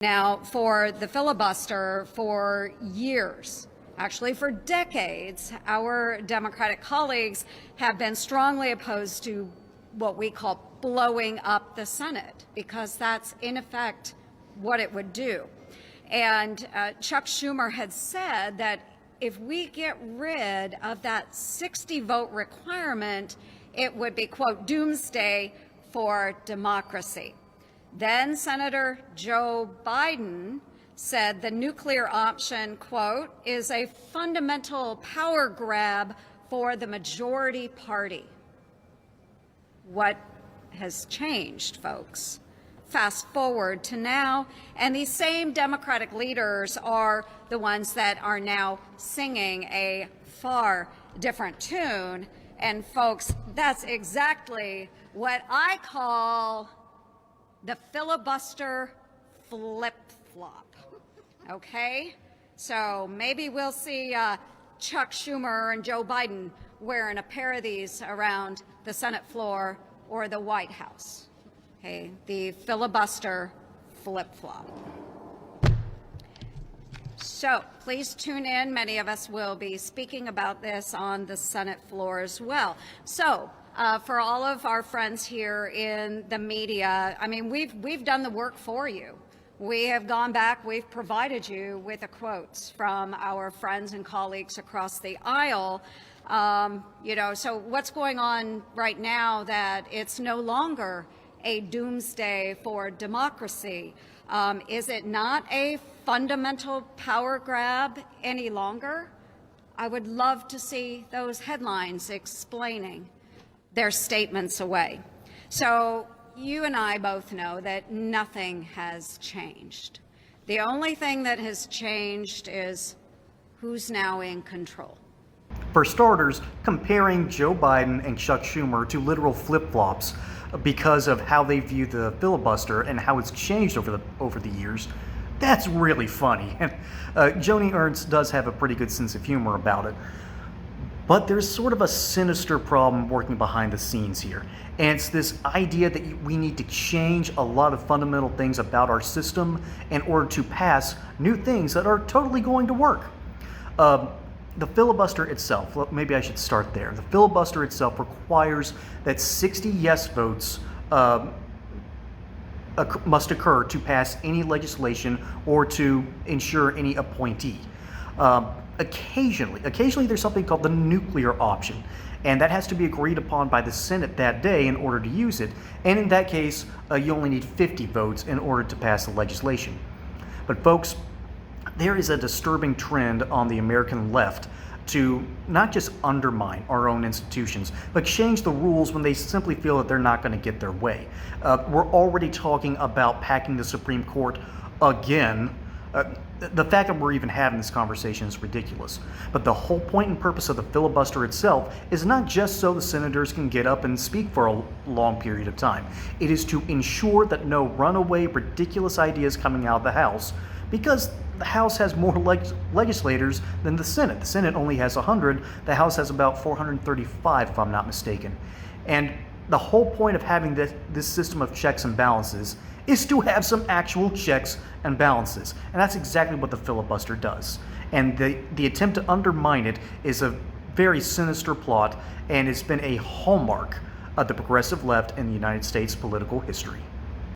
Now, for the filibuster, for years, actually for decades, our Democratic colleagues have been strongly opposed to what we call blowing up the Senate, because that's in effect what it would do. And Chuck Schumer had said that if we get rid of that 60-vote requirement, it would be, quote, doomsday for democracy. Then Senator Joe Biden said the nuclear option, quote, is a fundamental power grab for the majority party. What has changed, folks? Fast forward to now, and these same Democratic leaders are the ones that are now singing a far different tune. And folks, that's exactly what I call the filibuster flip-flop, okay? So maybe we'll see Chuck Schumer and Joe Biden wearing a pair of these around the Senate floor or the White House, okay? The filibuster flip-flop. So please tune in. Many of us will be speaking about this on the Senate floor as well. So for all of our friends here in the media, I mean, we've done the work for you. We have gone back, we've provided you with the quotes from our friends and colleagues across the aisle. So what's going on right now that it's no longer a doomsday for democracy? Is it not a fundamental power grab any longer? I would love to see those headlines explaining their statements away. So you and I both know that nothing has changed. The only thing that has changed is who's now in control. For starters, comparing Joe Biden and Chuck Schumer to literal flip-flops because of how they view the filibuster and how it's changed over the years, that's really funny. And Joni Ernst does have a pretty good sense of humor about it. But there's sort of a sinister problem working behind the scenes here. And it's this idea that we need to change a lot of fundamental things about our system in order to pass new things that are totally going to work. The filibuster itself, maybe I should start there. The filibuster itself requires that 60 yes votes must occur to pass any legislation or to ensure any appointee. Occasionally there's something called the nuclear option, and that has to be agreed upon by the Senate that day in order to use it. And in that case, you only need 50 votes in order to pass the legislation. But folks, there is a disturbing trend on the American left to not just undermine our own institutions, but change the rules when they simply feel that they're not going to get their way. We're already talking about packing the Supreme Court again. The fact that we're even having this conversation is ridiculous. But the whole point and purpose of the filibuster itself is not just so the senators can get up and speak for a long period of time. It is to ensure that no runaway, ridiculous ideas coming out of the House, because the House has more legislators than the Senate. The Senate only has 100. The House has about 435, if I'm not mistaken. And the whole point of having this system of checks and balances is to have some actual checks and balances. And that's exactly what the filibuster does. And the attempt to undermine it is a very sinister plot, and it's been a hallmark of the progressive left in the United States political history.